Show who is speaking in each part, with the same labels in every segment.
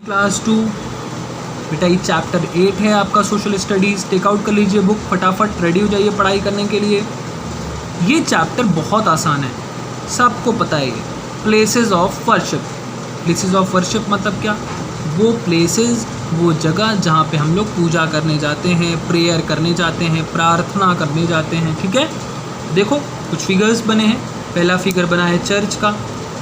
Speaker 1: Class 2 बेटा ये chapter 8 है आपका सोशल स्टडीज़। टेकआउट कर लीजिए बुक, फटाफट रेडी हो जाइए पढ़ाई करने के लिए। ये चैप्टर बहुत आसान है, सबको पता है। ये places of worship. Places of worship मतलब क्या? वो प्लेसेस, वो जगह जहाँ पे हम लोग पूजा करने जाते हैं, प्रेयर करने जाते हैं, प्रार्थना करने जाते हैं। ठीक है, देखो कुछ फिगर्स बने हैं। पहला फिगर बना है चर्च का।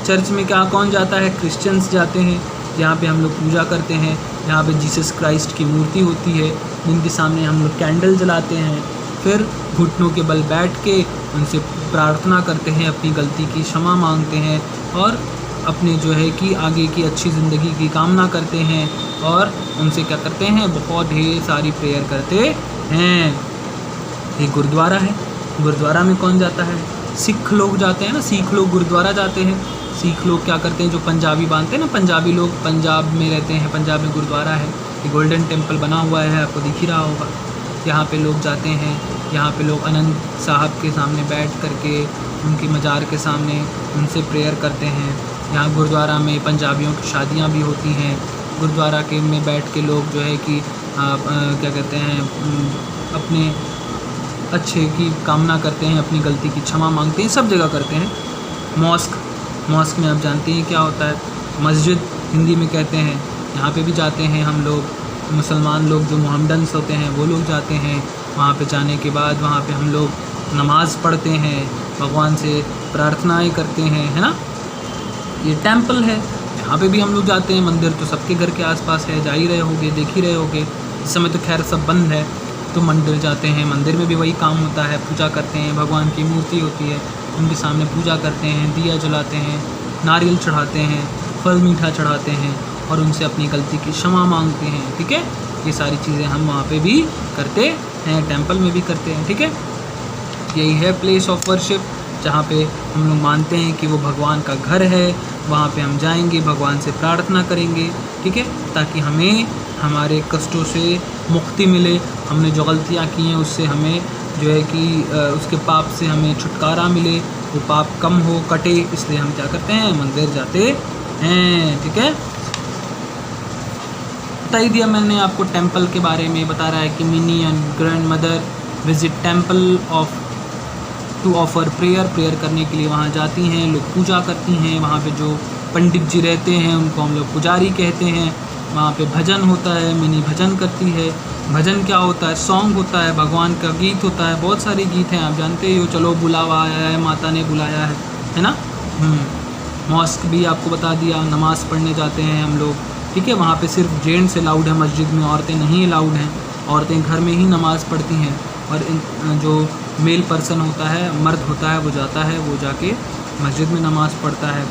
Speaker 1: चर्च में क्या कौन जाता है? क्रिश्चियंस जाते हैं, जहाँ पे हम लोग पूजा करते हैं। यहाँ पे जीसस क्राइस्ट की मूर्ति होती है, जिनके सामने हम लोग कैंडल जलाते हैं। फिर घुटनों के बल बैठ के उनसे प्रार्थना करते हैं, अपनी गलती की क्षमा मांगते हैं और अपने जो है कि आगे की अच्छी ज़िंदगी की कामना करते हैं। और उनसे क्या करते हैं? बहुत ढेर सारी प्रेयर करते हैं। ये गुरुद्वारा है। गुरुद्वारा में कौन जाता है? सिख लोग जाते हैं ना, सिख लोग गुरुद्वारा जाते हैं। सिख लोग क्या करते हैं? जो पंजाबी बांधते हैं ना, पंजाबी लोग पंजाब में रहते हैं, पंजाब में गुरुद्वारा है। ये गोल्डन टेम्पल बना हुआ है, आपको दिख ही रहा होगा। यहाँ पे लोग जाते हैं। यहाँ पे लोग आनंद साहब के सामने बैठ करके, उनकी मज़ार के सामने उनसे प्रेयर करते हैं। यहाँ गुरुद्वारा में पंजाबियों की शादियाँ भी होती हैं। गुरुद्वारा के में बैठ के लोग जो है कि क्या कहते हैं, अपने अच्छे की कामना करते हैं, अपनी गलती की क्षमा मांगते हैं, सब जगह करते हैं। मॉस्क में आप जानते हैं क्या होता है? मस्जिद हिंदी में कहते हैं। यहाँ पे भी जाते हैं हम लोग। मुसलमान लोग जो मोहम्मडन्स होते हैं वो लोग जाते हैं। वहाँ पे जाने के बाद वहाँ पे हम लोग नमाज़ पढ़ते हैं, भगवान से प्रार्थनाएं करते हैं, है ना। ये टेम्पल है, यहाँ पे भी हम लोग जाते हैं। मंदिर तो सबके घर के आसपास है, जा ही रहे होगे, देख ही रहे होगे। इस समय तो खैर सब बंद है, तो मंदिर जाते हैं। मंदिर में भी वही काम होता है, पूजा करते हैं। भगवान की मूर्ति होती है, उनके सामने पूजा करते हैं, दिया जलाते हैं, नारियल चढ़ाते हैं, फल मीठा चढ़ाते हैं और उनसे अपनी गलती की क्षमा मांगते हैं। ठीक है, ये सारी चीज़ें हम वहाँ पे भी करते हैं, टेम्पल में भी करते हैं। ठीक है, यही है प्लेस ऑफ वर्शिप, जहाँ पे हम लोग मानते हैं कि वो भगवान का घर है। वहाँ पे हम जाएंगे, भगवान से प्रार्थना करेंगे। ठीक है, ताकि हमें हमारे कष्टों से मुक्ति मिले। हमने जो गलतियाँ की हैं उससे हमें जो है कि उसके पाप से हमें छुटकारा मिले, वो पाप कम हो, कटे। इसलिए हम क्या करते हैं? मंदिर जाते हैं। ठीक है, बता ही दिया मैंने आपको टेम्पल के बारे में। बता रहा है कि Mini and grandmother visit temple to offer prayer करने के लिए वहाँ जाती हैं, लोग पूजा करती हैं। वहाँ पे जो पंडित जी रहते हैं उनको हम लोग पुजारी कहते हैं। वहाँ पे भजन होता है, मिनी भजन करती है। भजन क्या होता है? सॉन्ग होता है, भगवान का गीत होता है। बहुत सारे गीत हैं, आप जानते ही हो। चलो बुलावा आया है, माता ने बुलाया है ना। मॉस्क भी आपको बता दिया, नमाज़ पढ़ने जाते हैं हम लोग। ठीक है, वहाँ पे सिर्फ जेंट्स अलाउड है मस्जिद में, औरतें नहीं अलाउड हैं। औरतें घर में ही नमाज़ पढ़ती हैं और जो मेल पर्सन होता है, मर्द होता है, वो जाता है, वो जाके मस्जिद में नमाज़ पढ़ता है।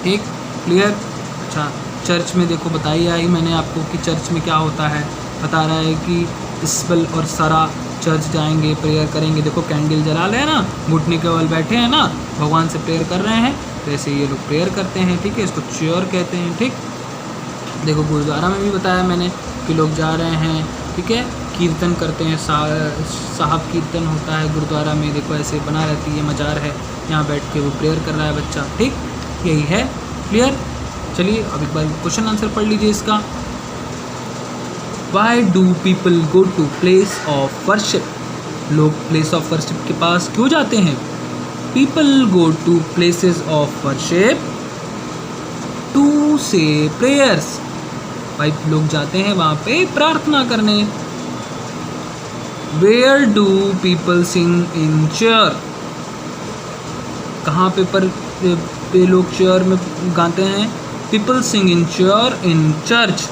Speaker 1: ठीक, क्लियर। अच्छा, चर्च में देखो बताई आई मैंने आपको कि चर्च में क्या होता है। बता रहा है कि इस्बल और सरा चर्च जाएंगे, प्रेयर करेंगे। देखो कैंडल जला रहे हैं ना, घुटने के बल बैठे हैं ना, भगवान से प्रेयर कर रहे हैं। तो ऐसे ये लोग प्रेयर करते हैं। ठीक है, इसको चेयर कहते हैं। ठीक, देखो गुरुद्वारा में भी बताया मैंने कि लोग जा रहे हैं। ठीक है, कीर्तन करते हैं, साहब कीर्तन होता है गुरुद्वारा में। देखो ऐसे बना रहती है, मज़ार है, यहाँ बैठ के वो प्रेयर कर रहा है बच्चा। ठीक, यही है। क्लियर। चलिए अब एक बार क्वेश्चन आंसर पढ़ लीजिए इसका। Why do people go to place of worship? लोग प्लेस ऑफ वर्शिप के पास क्यों जाते हैं? People go to places of worship to say prayers. भाई लोग जाते हैं वहाँ पे प्रार्थना करने। Where do people sing in church? कहाँ पे लोग चर्च में गाते हैं? People sing in church in church.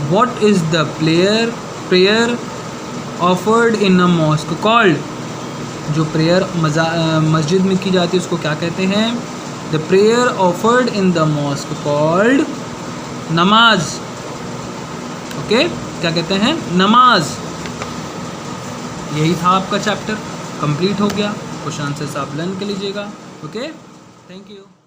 Speaker 1: What is the prayer offered in a mosque called? जो प्रेयर मस्जिद में की जाती है उसको क्या कहते हैं? The prayer offered in the mosque called नमाज। ओके, क्या कहते हैं? नमाज। यही था आपका चैप्टर, कंप्लीट हो गया। क्वेश्चन आंसर आप लर्न कर लीजिएगा। Okay, thank you.